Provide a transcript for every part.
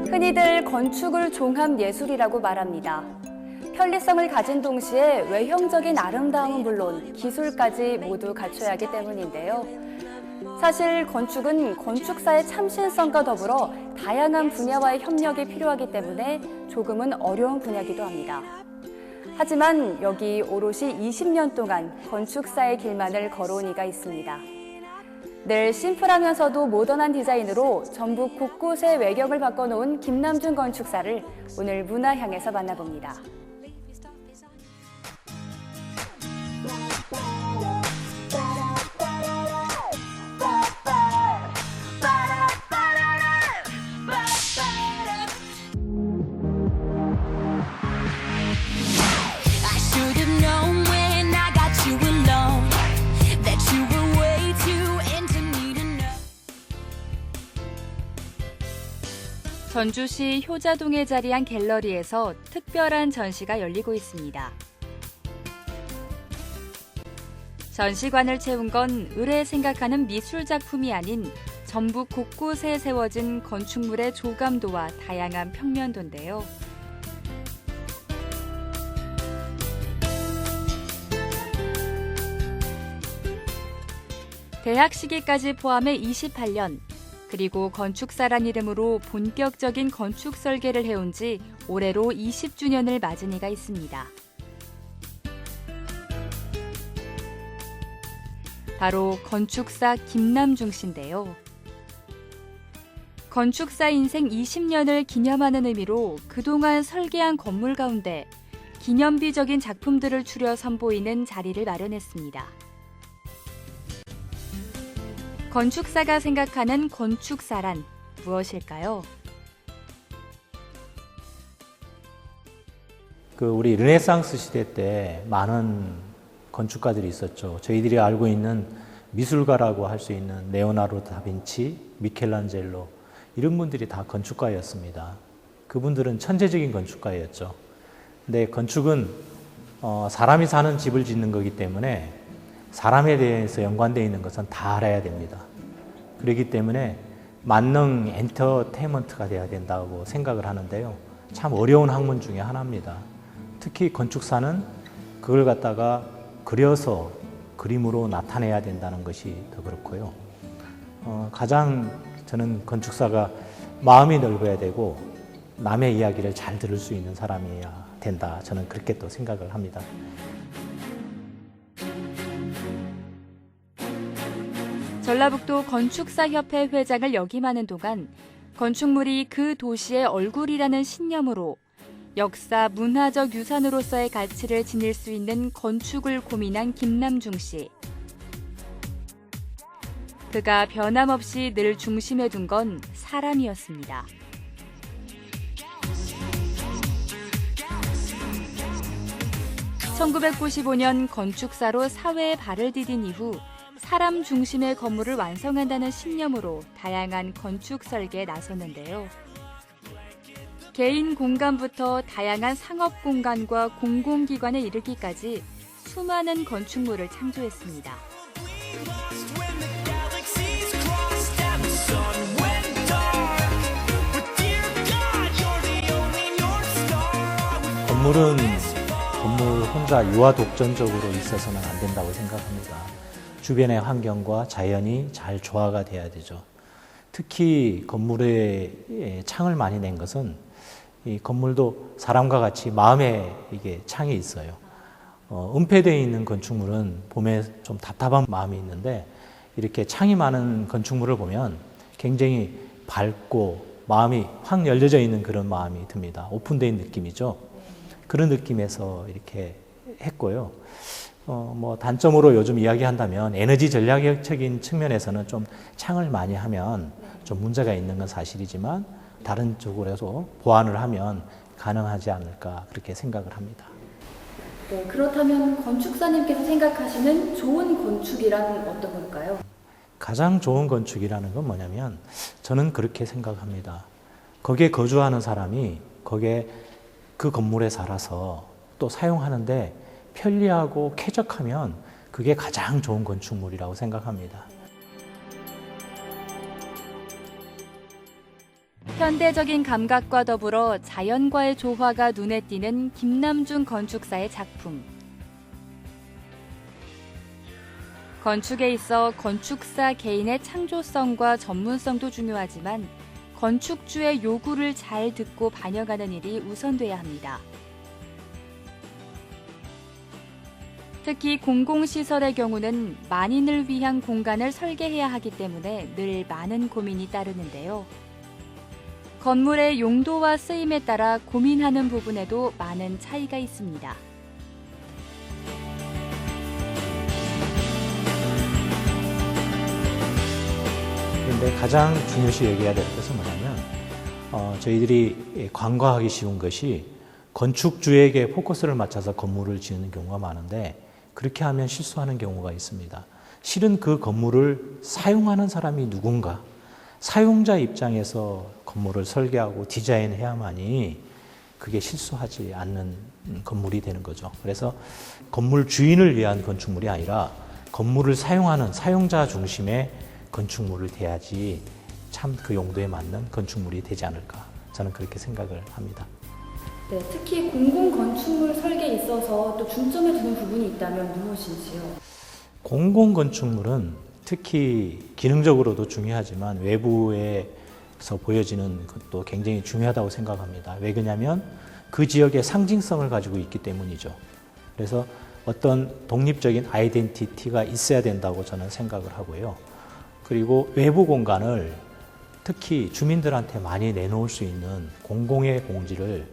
흔히들 건축을 종합예술이라고 말합니다. 편리성을 가진 동시에 외형적인 아름다움은 물론 기술까지 모두 갖춰야 하기 때문인데요. 사실 건축은 건축사의 참신성과 더불어 다양한 분야와의 협력이 필요하기 때문에 조금은 어려운 분야이기도 합니다. 하지만 여기 오롯이 20년 동안 건축사의 길만을 걸어온 이가 있습니다. 늘 심플하면서도 모던한 디자인으로 전국 곳곳의 외경을 바꿔놓은 김남중 건축사를 오늘 문화향에서 만나봅니다. 전주시 효자동에 자리한 갤러리에서 특별한 전시가 열리고 있습니다. 전시관을 채운 건 의뢰 생각하는 미술 작품이 아닌 전북 곳곳에 세워진 건축물의 조감도와 다양한 평면도인데요. 대학 시기까지 포함해 28년, 그리고 건축사란 이름으로 본격적인 건축 설계를 해온 지 올해로 20주년을 맞은 이가 있습니다. 바로 건축사 김남중 씨인데요. 건축사 인생 20년을 기념하는 의미로 그동안 설계한 건물 가운데 기념비적인 작품들을 추려 선보이는 자리를 마련했습니다. 건축사가 생각하는 건축사란 무엇일까요? 우리 르네상스 시대 때 많은 건축가들이 있었죠. 저희들이 알고 있는 미술가라고 할 수 있는 레오나르도 다빈치, 미켈란젤로 이런 분들이 다 건축가였습니다. 그분들은 천재적인 건축가였죠. 근데 건축은 사람이 사는 집을 짓는 거기 때문에 사람에 대해서 연관되어 있는 것은 다 알아야 됩니다. 그렇기 때문에 만능 엔터테인먼트가 돼야 된다고 생각을 하는데요. 참 어려운 학문 중에 하나입니다. 특히 건축사는 그걸 갖다가 그려서 그림으로 나타내야 된다는 것이 더 그렇고요. 가장 저는 건축사가 마음이 넓어야 되고 남의 이야기를 잘 들을 수 있는 사람이어야 된다. 저는 그렇게 또 생각을 합니다. 전라북도 건축사협회 회장을 역임하는 동안 건축물이 그 도시의 얼굴이라는 신념으로 역사, 문화적 유산으로서의 가치를 지닐 수 있는 건축을 고민한 김남중 씨. 그가 변함없이 늘 중심에 둔 건 사람이었습니다. (1995년) 건축사로 사회에 발을 디딘 이후 사람 중심의 건물을 완성한다는 신념으로 다양한 건축 설계에 나섰는데요. 개인 공간부터 다양한 상업 공간과 공공기관에 이르기까지 수많은 건축물을 창조했습니다. 건물은 건물 혼자 유아독전적으로 있어서는 안 된다고 생각합니다. 주변의 환경과 자연이 잘 조화가 돼야 되죠. 특히 건물에 창을 많이 낸 것은 이 건물도 사람과 같이 마음에 이게 창이 있어요. 은폐되어 있는 건축물은 보면 좀 답답한 마음이 있는데 이렇게 창이 많은 건축물을 보면 굉장히 밝고 마음이 확 열려져 있는 그런 마음이 듭니다. 오픈된 느낌이죠. 그런 느낌에서 이렇게 했고요. 단점으로 요즘 이야기한다면 에너지 전략적인 측면에서는 좀 창을 많이 하면 좀 문제가 있는 건 사실이지만 다른 쪽으로서 보완을 하면 가능하지 않을까 그렇게 생각을 합니다. 네, 그렇다면 건축사님께서 생각하시는 좋은 건축이란 어떤 걸까요? 가장 좋은 건축이라는 건 뭐냐면 저는 그렇게 생각합니다. 거기에 거주하는 사람이 거기에 그 건물에 살아서 또 사용하는데 편리하고 쾌적하면 그게 가장 좋은 건축물이라고 생각합니다. 현대적인 감각과 더불어 자연과의 조화가 눈에 띄는 김남중 건축사의 작품. 건축에 있어 건축사 개인의 창조성과 전문성도 중요하지만 건축주의 요구를 잘 듣고 반영하는 일이 우선돼야 합니다. 특히 공공시설의 경우는 만인을 위한 공간을 설계해야 하기 때문에 늘 많은 고민이 따르는데요. 건물의 용도와 쓰임에 따라 고민하는 부분에도 많은 차이가 있습니다. 그런데 가장 중요시 여겨야 될 것은 뭐냐면 저희들이 간과하기 쉬운 것이 건축주에게 포커스를 맞춰서 건물을 지는 경우가 많은데 그렇게 하면 실수하는 경우가 있습니다. 실은 그 건물을 사용하는 사람이 누군가, 사용자 입장에서 건물을 설계하고 디자인해야만이 그게 실수하지 않는 건물이 되는 거죠. 그래서 건물 주인을 위한 건축물이 아니라 건물을 사용하는 사용자 중심의 건축물을 돼야지 참 그 용도에 맞는 건축물이 되지 않을까, 저는 그렇게 생각을 합니다. 네, 특히 공공건축물 설계에 있어서 또 중점에 두는 부분이 있다면 무엇인지요? 공공건축물은 특히 기능적으로도 중요하지만 외부에서 보여지는 것도 굉장히 중요하다고 생각합니다. 왜 그러냐면 그 지역의 상징성을 가지고 있기 때문이죠. 그래서 어떤 독립적인 아이덴티티가 있어야 된다고 저는 생각을 하고요. 그리고 외부 공간을 특히 주민들한테 많이 내놓을 수 있는 공공의 공지를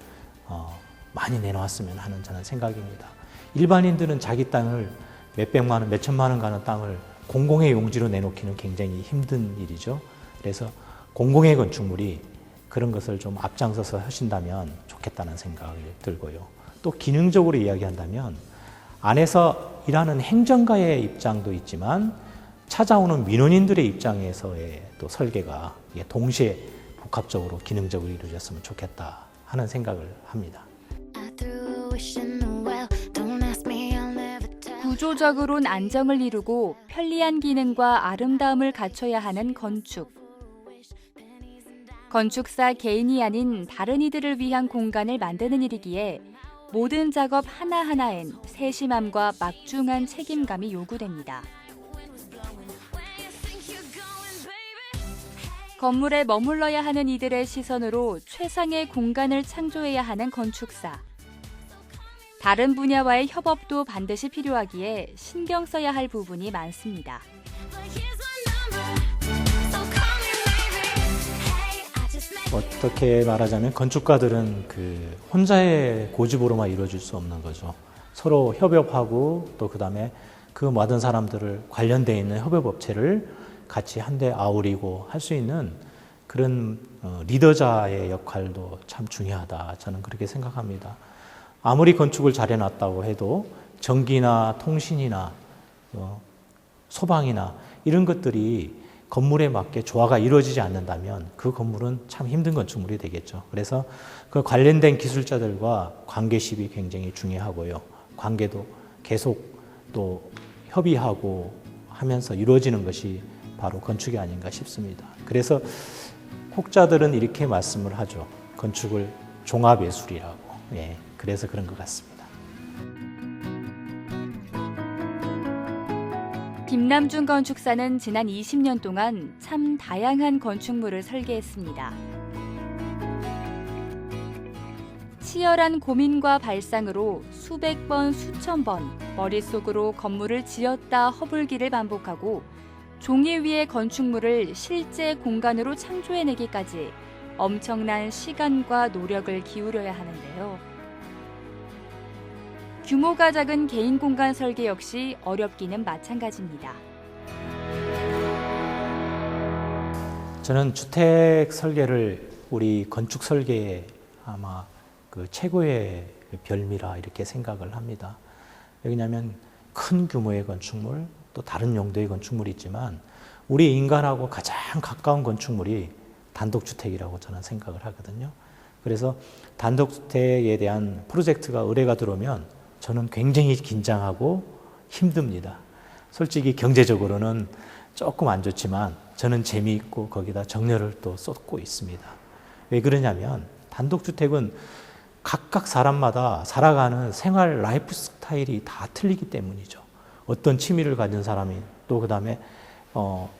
많이 내놓았으면 하는 저는 생각입니다. 일반인들은 자기 땅을 몇백만 원, 몇천만 원 가는 땅을 공공의 용지로 내놓기는 굉장히 힘든 일이죠. 그래서 공공의 건축물이 그런 것을 좀 앞장서서 하신다면 좋겠다는 생각이 들고요. 또 기능적으로 이야기한다면 안에서 일하는 행정가의 입장도 있지만 찾아오는 민원인들의 입장에서의 또 설계가 동시에 복합적으로 기능적으로 이루어졌으면 좋겠다 하는 생각을 합니다. 구조적으로는 안정을 이루고 편리한 기능과 아름다움을 갖춰야 하는 건축. 건축사 개인이 아닌 다른 이들을 위한 공간을 만드는 일이기에 모든 작업 하나하나엔 세심함과 막중한 책임감이 요구됩니다. 건물에 머물러야 하는 이들의 시선으로 최상의 공간을 창조해야 하는 건축사. 다른 분야와의 협업도 반드시 필요하기에 신경 써야 할 부분이 많습니다. 어떻게 말하자면 건축가들은 그 혼자의 고집으로만 이루어질 수 없는 거죠. 서로 협업하고 또 그다음에 그 모든 사람들을 관련되어 있는 협업업체를 같이 한데 아우리고 할 수 있는 그런 리더자의 역할도 참 중요하다. 저는 그렇게 생각합니다. 아무리 건축을 잘 해놨다고 해도 전기나 통신이나 소방이나 이런 것들이 건물에 맞게 조화가 이루어지지 않는다면 그 건물은 참 힘든 건축물이 되겠죠. 그래서 그 관련된 기술자들과 관계십이 굉장히 중요하고요. 관계도 계속 또 협의하고 하면서 이루어지는 것이 바로 건축이 아닌가 싶습니다. 그래서 혹자들은 이렇게 말씀을 하죠. 건축을 종합예술이라고. 예, 그래서 그런 것 같습니다. 김남중 건축사는 지난 20년 동안 참 다양한 건축물을 설계했습니다. 치열한 고민과 발상으로 수백 번, 수천 번 머릿속으로 건물을 지었다 허불기를 반복하고 종이 위의 건축물을 실제 공간으로 창조해내기까지 엄청난 시간과 노력을 기울여야 하는데요. 규모가 작은 개인 공간 설계 역시 어렵기는 마찬가지입니다. 저는 주택 설계를 우리 건축 설계의 아마 그 최고의 별미라 이렇게 생각을 합니다. 왜냐하면 큰 규모의 건축물, 또 다른 용도의 건축물이 있지만 우리 인간하고 가장 가까운 건축물이 단독주택이라고 저는 생각을 하거든요. 그래서 단독주택에 대한 프로젝트가 의뢰가 들어오면 저는 굉장히 긴장하고 힘듭니다. 솔직히 경제적으로는 조금 안 좋지만 저는 재미있고 거기다 정열을 또 쏟고 있습니다. 왜 그러냐면 단독주택은 각각 사람마다 살아가는 생활 라이프 스타일이 다 틀리기 때문이죠. 어떤 취미를 가진 사람이 또 그다음에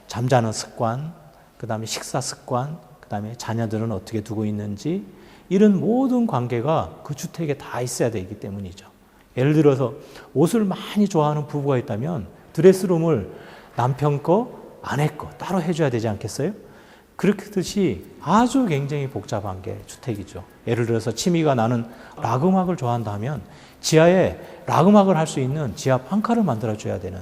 잠자는 습관, 그다음에 식사 습관, 그다음에 자녀들은 어떻게 두고 있는지 이런 모든 관계가 그 주택에 다 있어야 되기 때문이죠. 예를 들어서 옷을 많이 좋아하는 부부가 있다면 드레스룸을 남편 거, 아내 거 따로 해줘야 되지 않겠어요? 그렇듯이 아주 굉장히 복잡한 게 주택이죠. 예를 들어서 취미가 나는 락 음악을 좋아한다면 지하에 락 음악을 할 수 있는 지하 방카를 만들어줘야 되는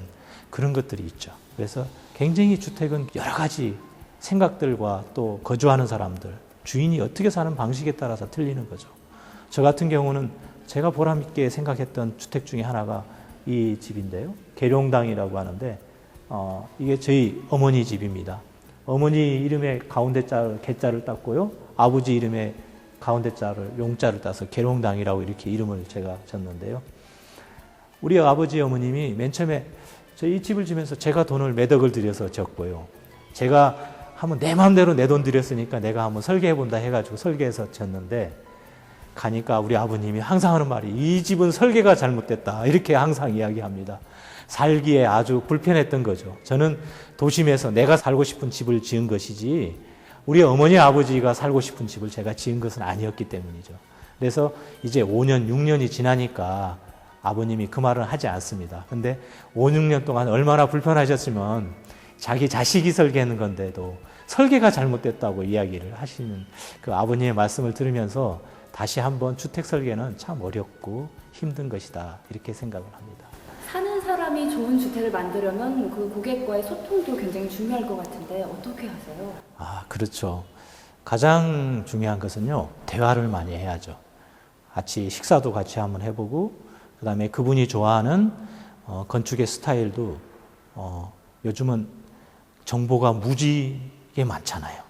그런 것들이 있죠. 그래서 굉장히 주택은 여러 가지 생각들과 또 거주하는 사람들, 주인이 어떻게 사는 방식에 따라서 틀리는 거죠. 저 같은 경우는 제가 보람 있게 생각했던 주택 중에 하나가 이 집인데요. 계룡당이라고 하는데 이게 저희 어머니 집입니다. 어머니 이름에 가운데 개자를 땄고요. 아버지 이름에 가운데 자를 용자를 따서 계룡당이라고 이렇게 이름을 제가 졌는데요. 우리 아버지 어머님이 맨 처음에 이 집을 지면서 제가 돈을 몇 억을 들여서 졌고요. 제가 한번 내 마음대로 내 돈 들였으니까 내가 한번 설계해본다 해가지고 설계해서 졌는데 가니까 우리 아버님이 항상 하는 말이 이 집은 설계가 잘못됐다 이렇게 항상 이야기합니다. 살기에 아주 불편했던 거죠. 저는 도심에서 내가 살고 싶은 집을 지은 것이지 우리 어머니 아버지가 살고 싶은 집을 제가 지은 것은 아니었기 때문이죠. 그래서 이제 5년, 6년이 지나니까 아버님이 그 말은 하지 않습니다. 근데 5, 6년 동안 얼마나 불편하셨으면 자기 자식이 설계하는 건데도 설계가 잘못됐다고 이야기를 하시는 그 아버님의 말씀을 들으면서 다시 한번 주택 설계는 참 어렵고 힘든 것이다 이렇게 생각을 합니다. 사는 사람이 좋은 주택을 만들려면 그 고객과의 소통도 굉장히 중요할 것 같은데 어떻게 하세요? 그렇죠. 가장 중요한 것은요, 대화를 많이 해야죠. 같이 식사도 같이 한번 해보고, 그 다음에 그분이 좋아하는 건축의 스타일도 요즘은 정보가 무지개 많잖아요.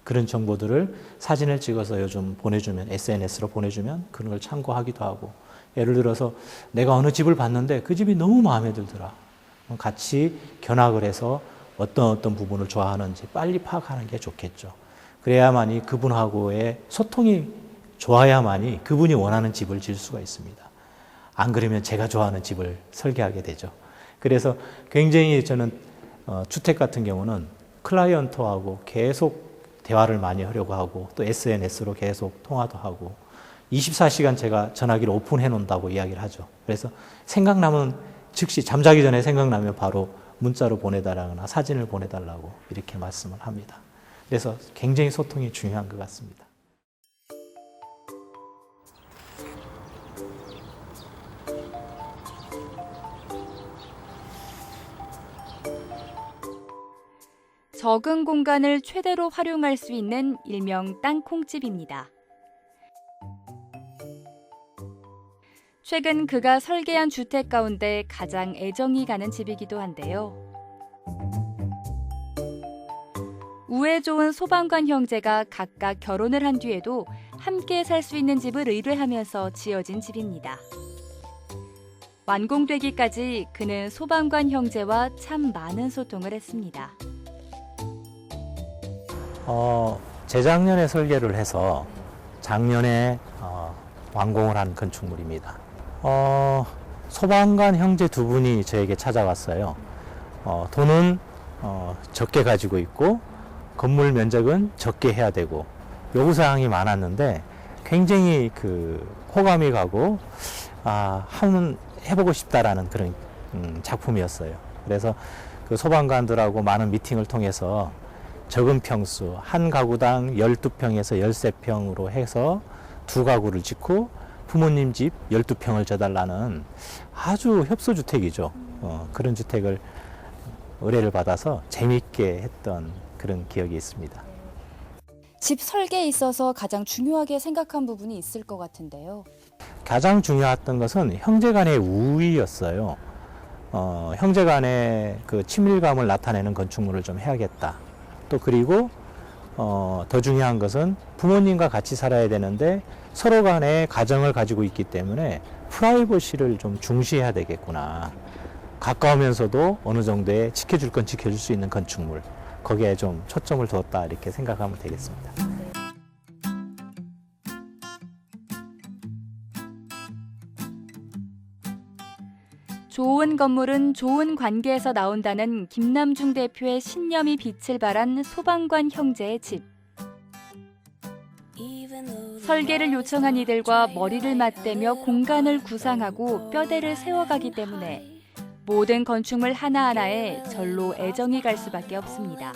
그런 정보들을 사진을 찍어서 요즘 보내주면, SNS로 보내주면 그런 걸 참고하기도 하고, 예를 들어서 내가 어느 집을 봤는데 그 집이 너무 마음에 들더라. 같이 견학을 해서 어떤 부분을 좋아하는지 빨리 파악하는 게 좋겠죠. 그래야만이 그분하고의 소통이 좋아야만이 그분이 원하는 집을 지을 수가 있습니다. 안 그러면 제가 좋아하는 집을 설계하게 되죠. 그래서 굉장히 저는 주택 같은 경우는 클라이언트하고 계속 대화를 많이 하려고 하고 또 SNS로 계속 통화도 하고 24시간 제가 전화기를 오픈해 놓는다고 이야기를 하죠. 그래서 생각나면 즉시 잠자기 전에 생각나면 바로 문자로 보내달라거나 사진을 보내달라고 이렇게 말씀을 합니다. 그래서 굉장히 소통이 중요한 것 같습니다. 적은 공간을 최대로 활용할 수 있는 일명 땅콩집입니다. 최근 그가 설계한 주택 가운데 가장 애정이 가는 집이기도 한데요. 우애 좋은 소방관 형제가 각각 결혼을 한 뒤에도 함께 살 수 있는 집을 의뢰하면서 지어진 집입니다. 완공되기까지 그는 소방관 형제와 참 많은 소통을 했습니다. 재작년에 설계를 해서 작년에 완공을 한 건축물입니다. 소방관 형제 두 분이 저에게 찾아왔어요. 돈은 적게 가지고 있고 건물 면적은 적게 해야 되고 요구사항이 많았는데 굉장히 호감이 가고 한번 해보고 싶다라는 그런 작품이었어요. 그래서 그 소방관들하고 많은 미팅을 통해서 적은 평수, 한 가구당 12평에서 13평으로 해서 두 가구를 짓고 부모님 집 12평을 져달라는 아주 협소주택이죠. 그런 주택을 의뢰를 받아서 재미있게 했던 그런 기억이 있습니다. 집 설계에 있어서 가장 중요하게 생각한 부분이 있을 것 같은데요. 가장 중요했던 것은 형제간의 우위였어요. 형제간의 그 친밀감을 나타내는 건축물을 좀 해야겠다. 또 그리고 더 중요한 것은 부모님과 같이 살아야 되는데 서로 간에 가정을 가지고 있기 때문에 프라이버시를 좀 중시해야 되겠구나. 가까우면서도 어느 정도의 지켜줄 건 지켜줄 수 있는 건축물. 거기에 좀 초점을 두었다 이렇게 생각하면 되겠습니다. 좋은 건물은 좋은 관계에서 나온다는 김남중 대표의 신념이 빛을 발한 소방관 형제의 집. 설계를 요청한 이들과 머리를 맞대며 공간을 구상하고 뼈대를 세워가기 때문에 모든 건축물 하나하나에 절로 애정이 갈 수밖에 없습니다.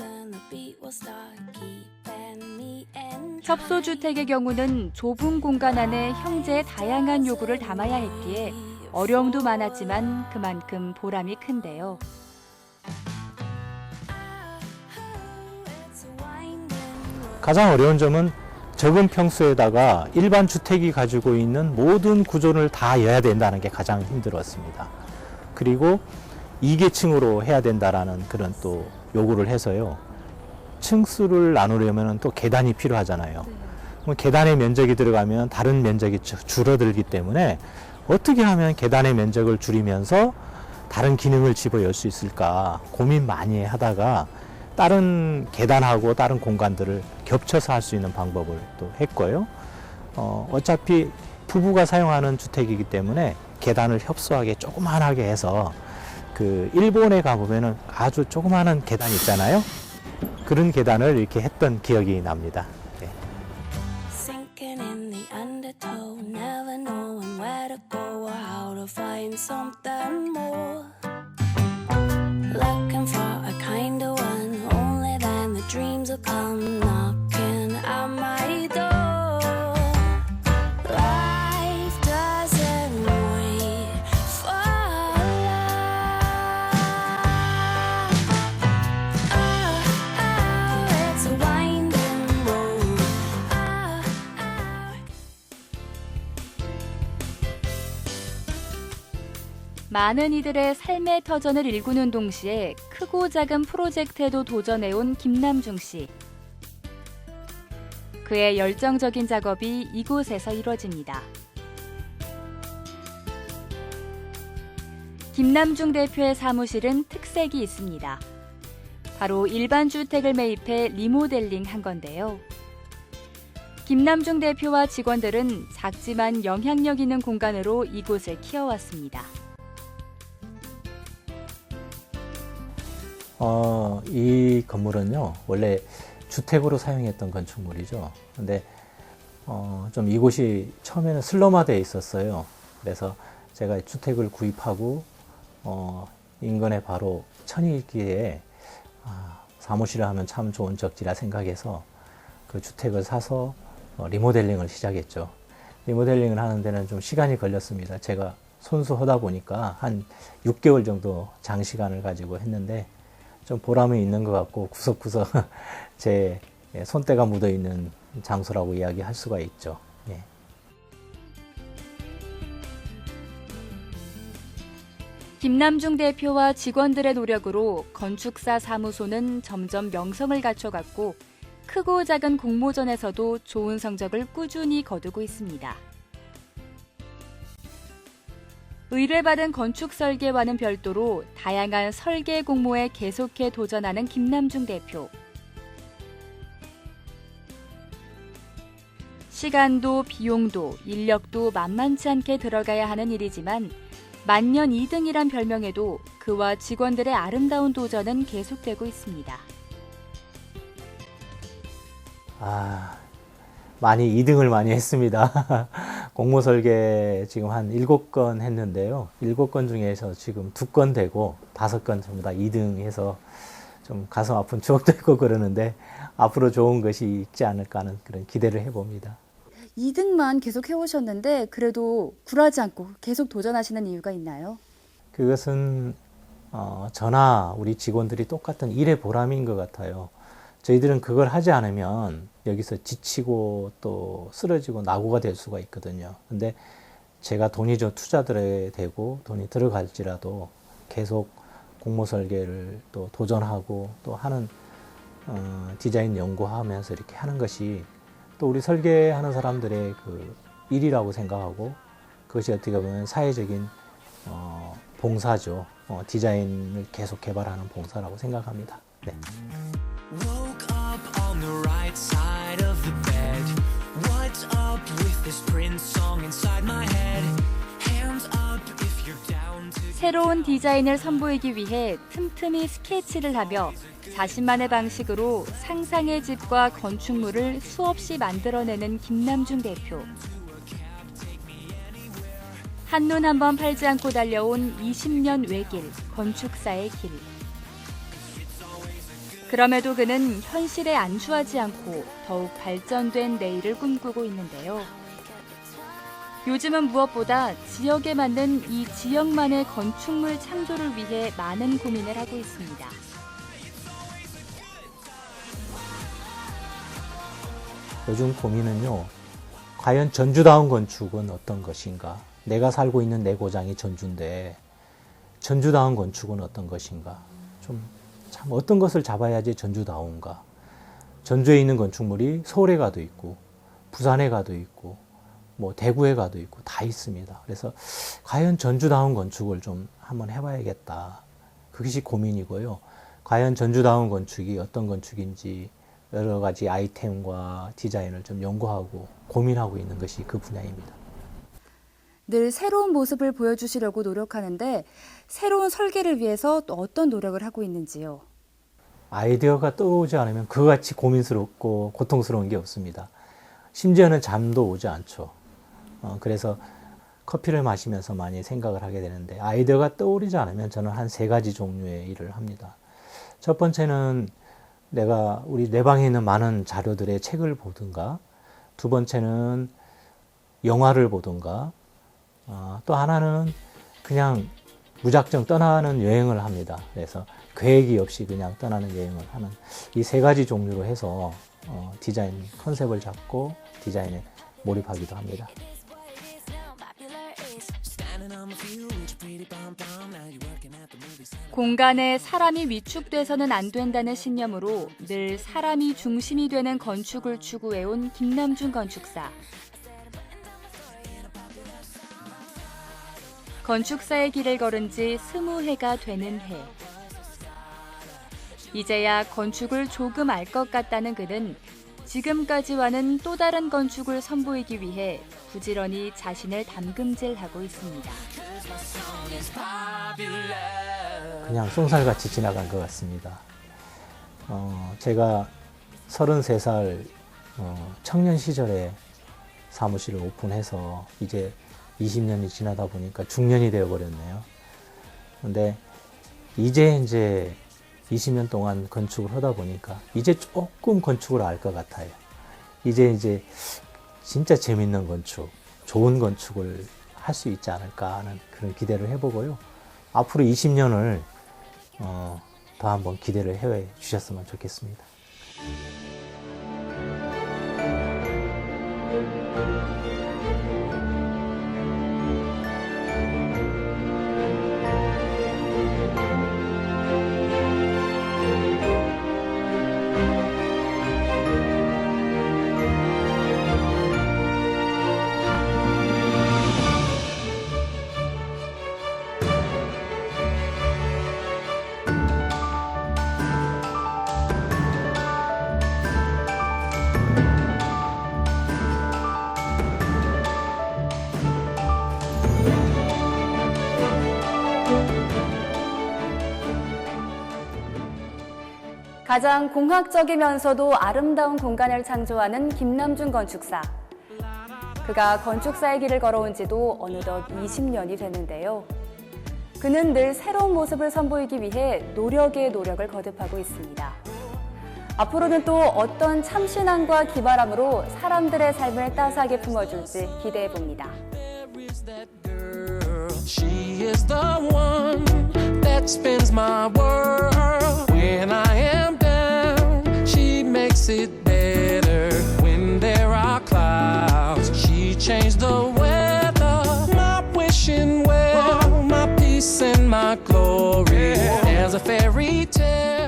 협소주택의 경우는 좁은 공간 안에 형제의 다양한 요구를 담아야 했기에 어려움도 많았지만 그만큼 보람이 큰데요. 가장 어려운 점은 적은 평수에다가 일반 주택이 가지고 있는 모든 구조를 다 여야 된다는 게 가장 힘들었습니다. 그리고 2계층으로 해야 된다라는 그런 또 요구를 해서요. 층수를 나누려면 또 계단이 필요하잖아요. 그럼 계단의 면적이 들어가면 다른 면적이 줄어들기 때문에 어떻게 하면 계단의 면적을 줄이면서 다른 기능을 집어넣을 수 있을까 고민 많이 하다가 다른 계단하고 다른 공간들을 겹쳐서 할 수 있는 방법을 또 했고요. 어차피 부부가 사용하는 주택이기 때문에 계단을 협소하게 조그만하게 해서 그 일본에 가보면은 아주 조그마한 계단 있잖아요. 그런 계단을 이렇게 했던 기억이 납니다. 네. Sinking in the undertow, never knowing where to go or how to find something more. Looking for a kind of one, only then the dreams will come knocking at my door. Life doesn't wait for love. Oh, it's a winding road. 많은 이들의 삶의 터전을 일구는 동시에 크고 작은 프로젝트에도 도전해온 김남중 씨. 그의 열정적인 작업이 이곳에서 이루어집니다. 김남중 대표의 사무실은 특색이 있습니다. 바로 일반 주택을 매입해 리모델링한 건데요. 김남중 대표와 직원들은 작지만 영향력 있는 공간으로 이곳을 키워왔습니다. 이 건물은요, 원래 주택으로 사용했던 건축물이죠. 근데, 좀 이곳이 처음에는 슬럼화되어 있었어요. 그래서 제가 주택을 구입하고, 인근에 바로 천이 있기에, 사무실을 하면 참 좋은 적지라 생각해서 그 주택을 사서 리모델링을 시작했죠. 리모델링을 하는 데는 좀 시간이 걸렸습니다. 제가 손수 하다 보니까 한 6개월 정도 장시간을 가지고 했는데, 좀 보람이 있는 것 같고 구석구석 제 손때가 묻어 있는 장소라고 이야기할 수가 있죠. 예. 김남중 대표와 직원들의 노력으로 건축사 사무소는 점점 명성을 갖춰갔고 크고 작은 공모전에서도 좋은 성적을 꾸준히 거두고 있습니다. 의뢰받은 건축 설계와는 별도로 다양한 설계 공모에 계속해 도전하는 김남중 대표. 시간도 비용도 인력도 만만치 않게 들어가야 하는 일이지만 만년 2등이란 별명에도 그와 직원들의 아름다운 도전은 계속되고 있습니다. 많이 2등을 많이 했습니다. 공모 설계 지금 한 7건 했는데요. 7건 중에서 지금 2건 되고 5건 전부 다 2등 해서 좀 가슴 아픈 추억도 있고 그러는데 앞으로 좋은 것이 있지 않을까 하는 그런 기대를 해봅니다. 2등만 계속 해오셨는데 그래도 굴하지 않고 계속 도전하시는 이유가 있나요? 그것은 저나 우리 직원들이 똑같은 일의 보람인 것 같아요. 저희들은 그걸 하지 않으면 여기서 지치고 또 쓰러지고 낙오가 될 수가 있거든요. 근데 제가 돈이 좀 투자들에 되고 돈이 들어갈지라도 계속 공모 설계를 또 도전하고 또 하는 디자인 연구하면서 이렇게 하는 것이 또 우리 설계하는 사람들의 그 일이라고 생각하고 그것이 어떻게 보면 사회적인 봉사죠. 디자인을 계속 개발하는 봉사라고 생각합니다. 네. Woke up on the right side of the bed. What's up with this Prince song inside my head? Hands up if you're down to 새로운 디자인을 선보이기 위해 틈틈이 스케치를 하며 자신만의 방식으로 상상의 집과 건축물을 수없이 만들어내는 김남중 대표. 한눈 한번 팔지 않고 달려온 20년 외길, 건축사의 길. 그럼에도 그는 현실에 안주하지 않고 더욱 발전된 내일을 꿈꾸고 있는데요. 요즘은 무엇보다 지역에 맞는 이 지역만의 건축물 창조를 위해 많은 고민을 하고 있습니다. 요즘 고민은요, 과연 전주다운 건축은 어떤 것인가? 내가 살고 있는 내 고장이 전주인데 전주다운 건축은 어떤 것인가? 참 어떤 것을 잡아야지 전주다운가? 전주에 있는 건축물이 서울에 가도 있고 부산에 가도 있고 뭐 대구에 가도 있고 다 있습니다. 그래서 과연 전주다운 건축을 좀 한번 해봐야겠다. 그것이 고민이고요. 과연 전주다운 건축이 어떤 건축인지 여러 가지 아이템과 디자인을 좀 연구하고 고민하고 있는 것이 그 분야입니다. 늘 새로운 모습을 보여주시려고 노력하는데 새로운 설계를 위해서 또 어떤 노력을 하고 있는지요? 아이디어가 떠오르지 않으면 그같이 고민스럽고 고통스러운 게 없습니다. 심지어는 잠도 오지 않죠. 그래서 커피를 마시면서 많이 생각을 하게 되는데 아이디어가 떠오르지 않으면 저는 한 3가지 종류의 일을 합니다. 첫 번째는 내가 우리 내 방에 있는 많은 자료들의 책을 보든가, 두 번째는 영화를 보든가, 또 하나는 그냥 무작정 떠나는 여행을 합니다. 그래서 계획이 없이 그냥 떠나는 여행을 하는 이 3가지 종류로 해서 디자인 컨셉을 잡고 디자인에 몰입하기도 합니다. 공간에 사람이 위축돼서는 안 된다는 신념으로 늘 사람이 중심이 되는 건축을 추구해온 김남중 건축사. 건축사의 길을 걸은 지 20해가 되는 해. 이제야 건축을 조금 알 것 같다는 그는 지금까지와는 또 다른 건축을 선보이기 위해 부지런히 자신을 담금질하고 있습니다. 그냥 쏜살같이 지나간 것 같습니다. 제가 33살 청년 시절에 사무실을 오픈해서 이제 20년이 지나다 보니까 중년이 되어버렸네요. 근데 이제 20년 동안 건축을 하다 보니까 이제 조금 건축을 알 것 같아요. 이제 진짜 재밌는 건축, 좋은 건축을 할 수 있지 않을까 하는 그런 기대를 해보고요. 앞으로 20년을 더 한번 기대를 해 주셨으면 좋겠습니다. 가장 공학적이면서도 아름다운 공간을 창조하는 김남중 건축사. 그가 건축사의 길을 걸어온 지도 어느덧 20년이 됐는데요. 그는 늘 새로운 모습을 선보이기 위해 노력에 노력을 거듭하고 있습니다. 앞으로는 또 어떤 참신함과 기발함으로 사람들의 삶을 따스하게 품어줄지 기대해봅니다. She is the one that spins my world. When I am down, she makes it better. When there are clouds, she changed the weather. My wishing well, my peace and my glory. There's a fairy tale